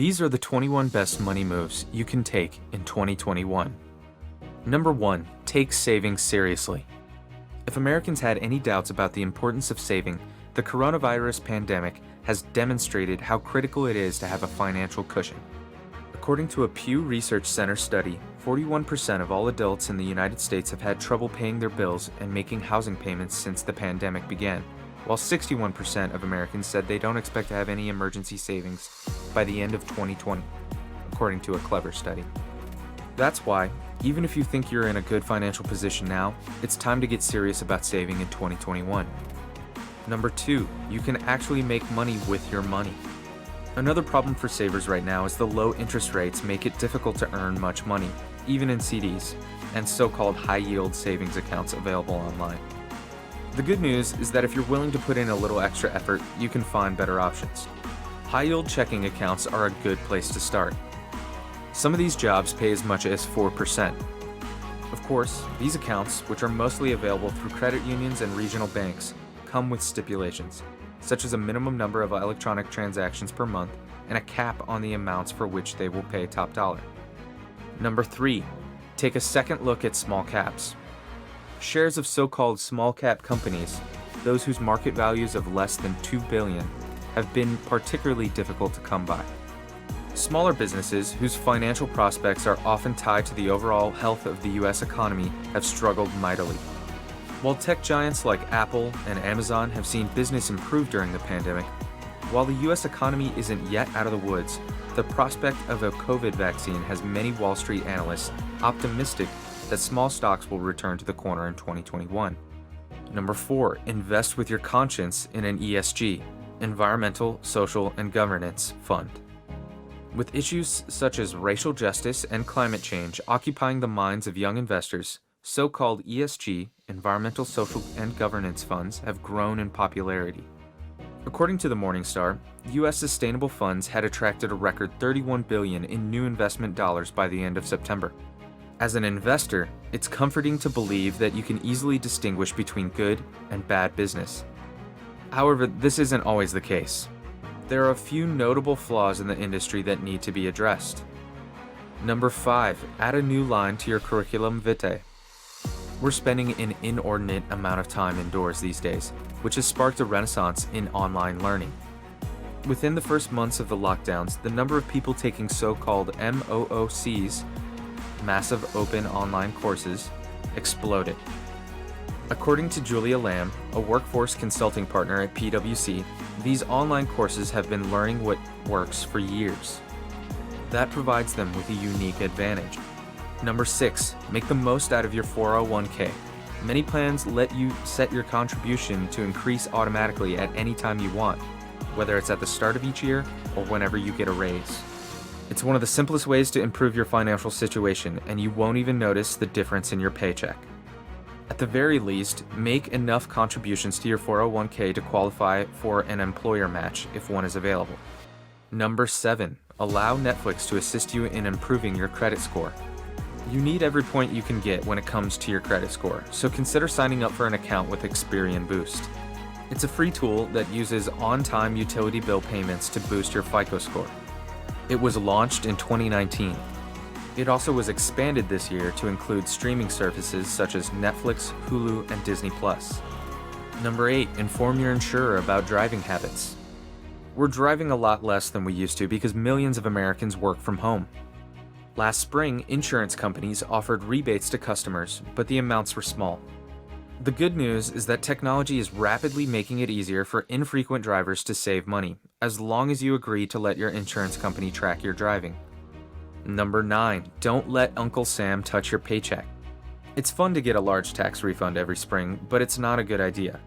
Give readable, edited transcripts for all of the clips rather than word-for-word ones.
These are the 21 best money moves you can take in 2021. Number 1. Take saving seriously. If Americans had any doubts about the importance of saving, the coronavirus pandemic has demonstrated how critical it is to have a financial cushion. According to a Pew Research Center study, 41% of all adults in the United States have had trouble paying their bills and making housing payments since the pandemic began, while 61% of Americans said they don't expect to have any emergency savings by the end of 2020, according to a Clever study. That's why, even if you think you're in a good financial position now, it's time to get serious about saving in 2021. Number 2, you can actually make money with your money. Another problem for savers right now is the low interest rates make it difficult to earn much money, even in CDs, and so-called high-yield savings accounts available online. The good news is that if you're willing to put in a little extra effort, you can find better options. High-yield checking accounts are a good place to start. Some of these jobs pay as much as 4%. Of course, these accounts, which are mostly available through credit unions and regional banks, come with stipulations, such as a minimum number of electronic transactions per month and a cap on the amounts for which they will pay top dollar. Number 3, take a second look at small caps. Shares of so-called small cap companies, those whose market values of less than $2 billion, have been particularly difficult to come by. Smaller businesses, whose financial prospects are often tied to the overall health of the U.S. economy, have struggled mightily. While tech giants like Apple and Amazon have seen business improve during the pandemic, while the U.S. economy isn't yet out of the woods, the prospect of a COVID vaccine has many Wall Street analysts optimistic that small stocks will return to the corner in 2021. Number 4, invest with your conscience in an ESG, environmental, social, and governance fund. With issues such as racial justice and climate change occupying the minds of young investors, so-called ESG, environmental, social, and governance funds have grown in popularity. According to the Morningstar, U.S. sustainable funds had attracted a record $31 billion in new investment dollars by the end of September. As an investor, it's comforting to believe that you can easily distinguish between good and bad business. However, this isn't always the case. There are a few notable flaws in the industry that need to be addressed. Number 5, add a new line to your curriculum vitae. We're spending an inordinate amount of time indoors these days, which has sparked a renaissance in online learning. Within the first months of the lockdowns, the number of people taking so-called MOOCs, massive open online courses, exploded. According to Julia Lamb, a workforce consulting partner at PwC, these online courses have been learning what works for years. That provides them with a unique advantage. Number 6, make the most out of your 401k. Many plans let you set your contribution to increase automatically at any time you want, whether it's at the start of each year or whenever you get a raise. It's one of the simplest ways to improve your financial situation, and you won't even notice the difference in your paycheck. At the very least, make enough contributions to your 401k to qualify for an employer match if one is available. Number 7, allow Netflix to assist you in improving your credit score. You need every point you can get when it comes to your credit score, so consider signing up for an account with Experian Boost. It's a free tool that uses on-time utility bill payments to boost your FICO score. It was launched in 2019. It also was expanded this year to include streaming services such as Netflix, Hulu, and Disney+. Number 8, inform your insurer about driving habits. We're driving a lot less than we used to because millions of Americans work from home. Last spring, insurance companies offered rebates to customers, but the amounts were small. The good news is that technology is rapidly making it easier for infrequent drivers to save money, as long as you agree to let your insurance company track your driving. Number 9, don't let Uncle Sam touch your paycheck. It's fun to get a large tax refund every spring, but it's not a good idea.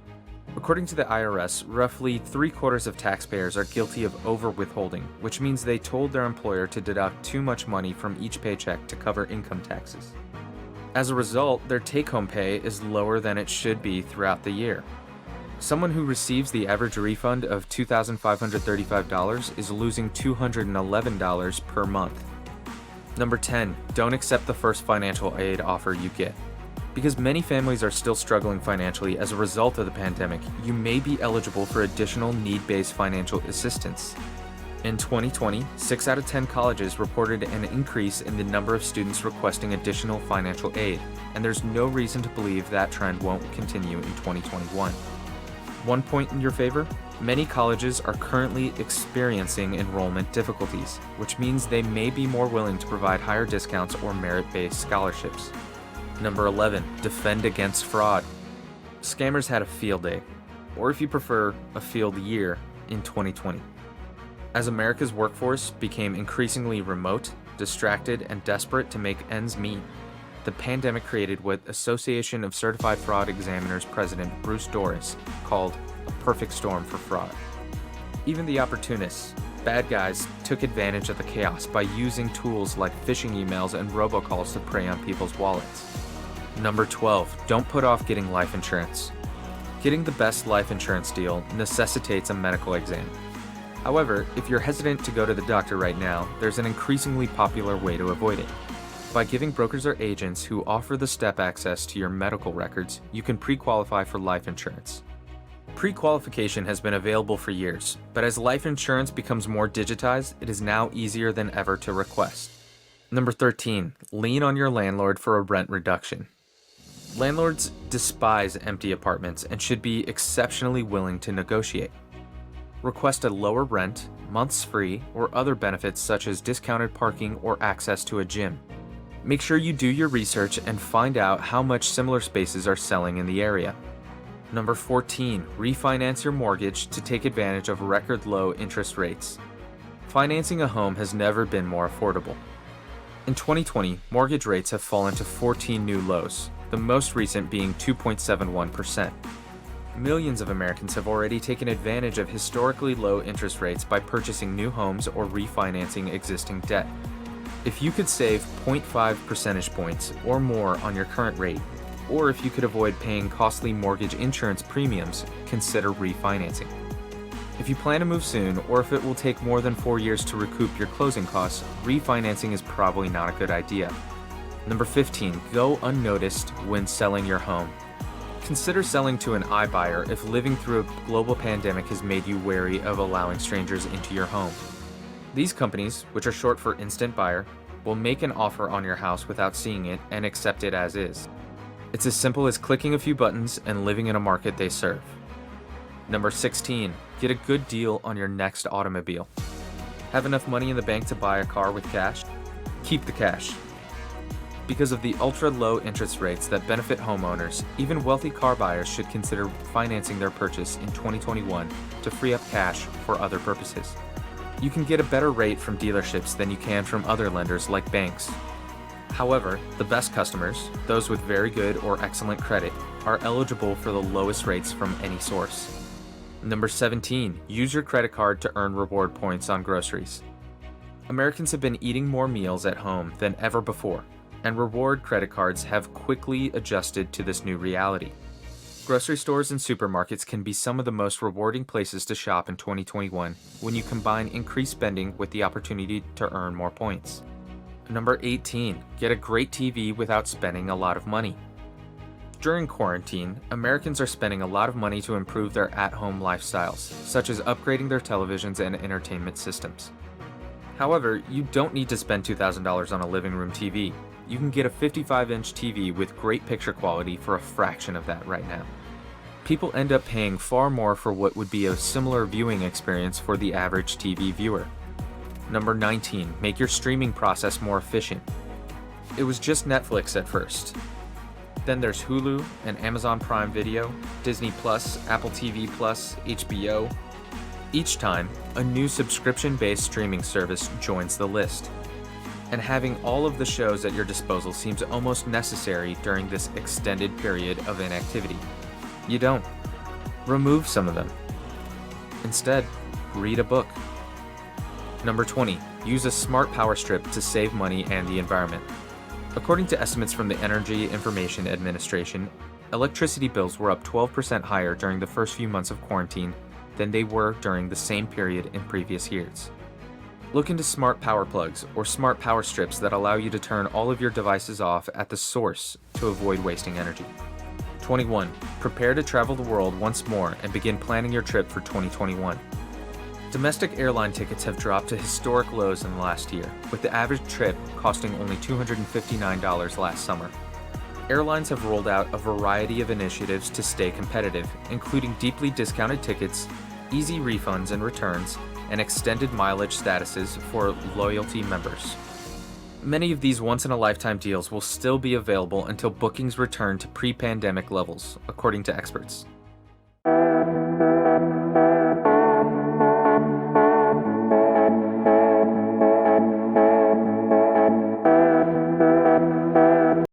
According to the IRS, roughly 3/4 of taxpayers are guilty of over-withholding, which means they told their employer to deduct too much money from each paycheck to cover income taxes. As a result, their take-home pay is lower than it should be throughout the year. Someone who receives the average refund of $2,535 is losing $211 per month. Number 10, don't accept the first financial aid offer you get. Because many families are still struggling financially as a result of the pandemic, you may be eligible for additional need-based financial assistance. In 2020, 6 out of 10 colleges reported an increase in the number of students requesting additional financial aid, and there's no reason to believe that trend won't continue in 2021. One point in your favor: many colleges are currently experiencing enrollment difficulties, which means they may be more willing to provide higher discounts or merit-based scholarships. Number 11, defend against fraud. Scammers had a field day, or if you prefer, a field year in 2020. As America's workforce became increasingly remote, distracted, and desperate to make ends meet, the pandemic created what Association of Certified Fraud Examiners President Bruce Doris called a perfect storm for fraud. Even the opportunists, bad guys, took advantage of the chaos by using tools like phishing emails and robocalls to prey on people's wallets. Number 12, don't put off getting life insurance. Getting the best life insurance deal necessitates a medical exam. However, if you're hesitant to go to the doctor right now, there's an increasingly popular way to avoid it. By giving brokers or agents who offer the step access to your medical records, you can pre-qualify for life insurance. Pre-qualification has been available for years, but as life insurance becomes more digitized, it is now easier than ever to request. Number 13, lean on your landlord for a rent reduction. Landlords despise empty apartments and should be exceptionally willing to negotiate. Request a lower rent, months free, or other benefits such as discounted parking or access to a gym. Make sure you do your research and find out how much similar spaces are selling in the area. Number 14, refinance your mortgage to take advantage of record low interest rates. Financing a home has never been more affordable. In 2020, mortgage rates have fallen to 14 new lows, the most recent being 2.71%. Millions of Americans have already taken advantage of historically low interest rates by purchasing new homes or refinancing existing debt. If you could save 0.5 percentage points or more on your current rate, or if you could avoid paying costly mortgage insurance premiums, consider refinancing. If you plan to move soon, or if it will take more than 4 years to recoup your closing costs, refinancing is probably not a good idea. Number 15, go unnoticed when selling your home. Consider selling to an iBuyer if living through a global pandemic has made you wary of allowing strangers into your home. These companies, which are short for instant buyer, will make an offer on your house without seeing it and accept it as is. It's as simple as clicking a few buttons and living in a market they serve. Number 16, get a good deal on your next automobile. Have enough money in the bank to buy a car with cash? Keep the cash. Because of the ultra-low interest rates that benefit homeowners, even wealthy car buyers should consider financing their purchase in 2021 to free up cash for other purposes. You can get a better rate from dealerships than you can from other lenders like banks. However, the best customers, those with very good or excellent credit, are eligible for the lowest rates from any source. Number 17, use your credit card to earn reward points on groceries. Americans have been eating more meals at home than ever before, and reward credit cards have quickly adjusted to this new reality. Grocery stores and supermarkets can be some of the most rewarding places to shop in 2021 when you combine increased spending with the opportunity to earn more points. Number 18, get a great TV without spending a lot of money. During quarantine, Americans are spending a lot of money to improve their at-home lifestyles, such as upgrading their televisions and entertainment systems. However, you don't need to spend $2,000 on a living room TV. You can get a 55-inch TV with great picture quality for a fraction of that right now. People end up paying far more for what would be a similar viewing experience for the average TV viewer. Number 19, make your streaming process more efficient. It was just Netflix at first. Then there's Hulu and Amazon Prime Video, Disney Plus, Apple TV Plus, HBO. Each time, a new subscription-based streaming service joins the list. And having all of the shows at your disposal seems almost necessary during this extended period of inactivity. You don't. Remove some of them. Instead, read a book. Number 20, use a smart power strip to save money and the environment. According to estimates from the Energy Information Administration, electricity bills were up 12% higher during the first few months of quarantine than they were during the same period in previous years. Look into smart power plugs or smart power strips that allow you to turn all of your devices off at the source to avoid wasting energy. 21. Prepare to travel the world once more and begin planning your trip for 2021. Domestic airline tickets have dropped to historic lows in the last year, with the average trip costing only $259 last summer. Airlines have rolled out a variety of initiatives to stay competitive, including deeply discounted tickets, easy refunds and returns, and extended mileage statuses for loyalty members. Many of these once-in-a-lifetime deals will still be available until bookings return to pre-pandemic levels, according to experts.